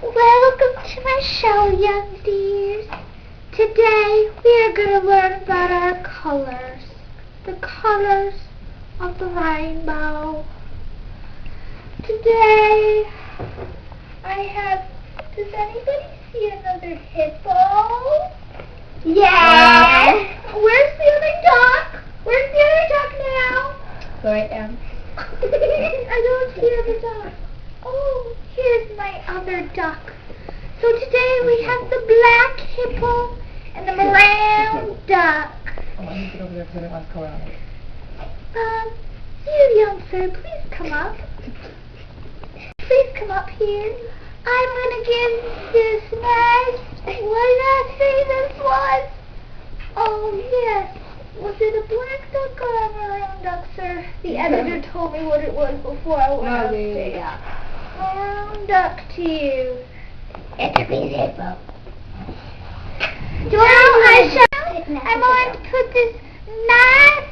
Welcome to my show, young dears. Today we are going to learn about our colors. The colors of the rainbow. Today I have... Does anybody see another hippo? Yeah. Where's the other duck? Where's the other duck now? Where I am. I don't see the duck. Oh, here's my other duck. So today we have the black hippo and the brown duck. Oh, I need to get over there because I don't want to go around it. You young sir, please come up. Please come up here. I'm gonna give this nice. What did I say this was? Oh yes. Was it a black duck or a brown duck, sir? The editor told me what it was before I went upstairs. Yeah. Brown duck to you. It's a big hippo. I'm going to put this nice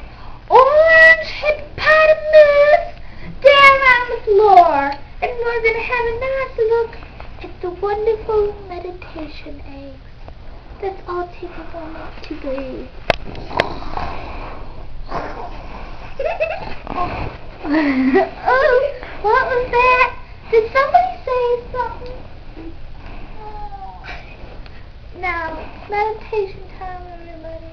orange hippopotamus down on the floor. And we're going to have a nice look at the wonderful meditation eggs. Let's all take a moment to breathe. Oh, what was that? Did somebody say something? Oh. Now, meditation time, everybody.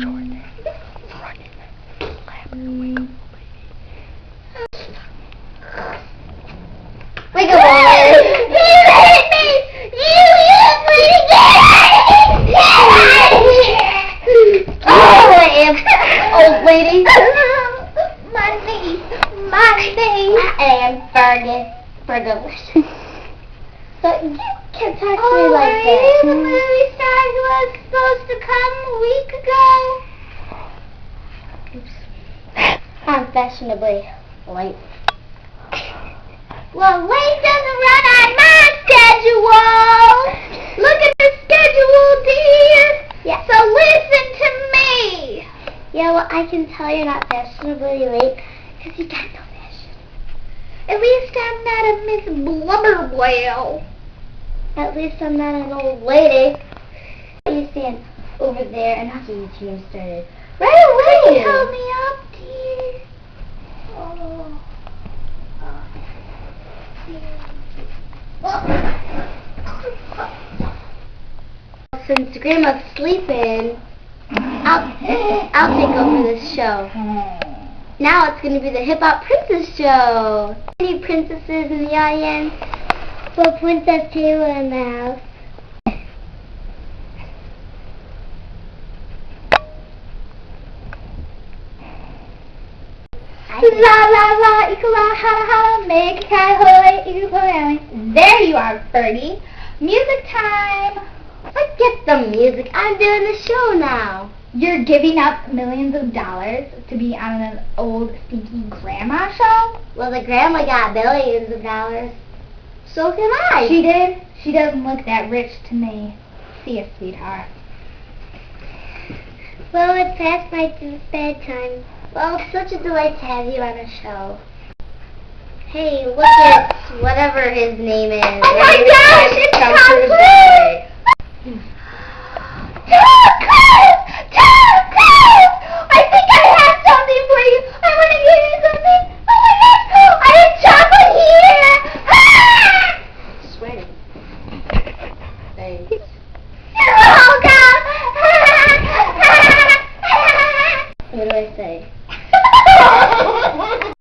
Jordan. Wake up, Walter! You hit me! You hit me again! Old lady. My knee. I am Fergus. So you can't talk to me like that. The movie star who was supposed to come a week ago? Oops. I'm fashionably late. Well, late doesn't run on my schedule. Look at the schedule, dear. Yeah. So listen to me. Yeah, well, I can tell you're not fashionably late because you got no fashion. At least I'm not a Miss Blubberwhale. At least I'm not an old lady. You stand over there and I'll get your team started right away. Help me up, dear. Oh. Since Grandma's sleeping, I'll take over this show. Now it's going to be the Hip Hop Princess Show. Any princesses in the audience? Well, Princess Taylor in the house. La la la, ikala hala hala, make kai hoy, ikala. There you are, Birdie. Music time. Forget the music. I'm doing the show now. You're giving up millions of dollars to be on an old stinky grandma show? Well, the grandma got billions of dollars. So can I. She did? She doesn't look that rich to me. See ya, sweetheart. Well, it's past my bedtime. Well, it's such a delight to have you on a show. Hey, look at whatever his name is. Oh my gosh, it's Tom Cruise!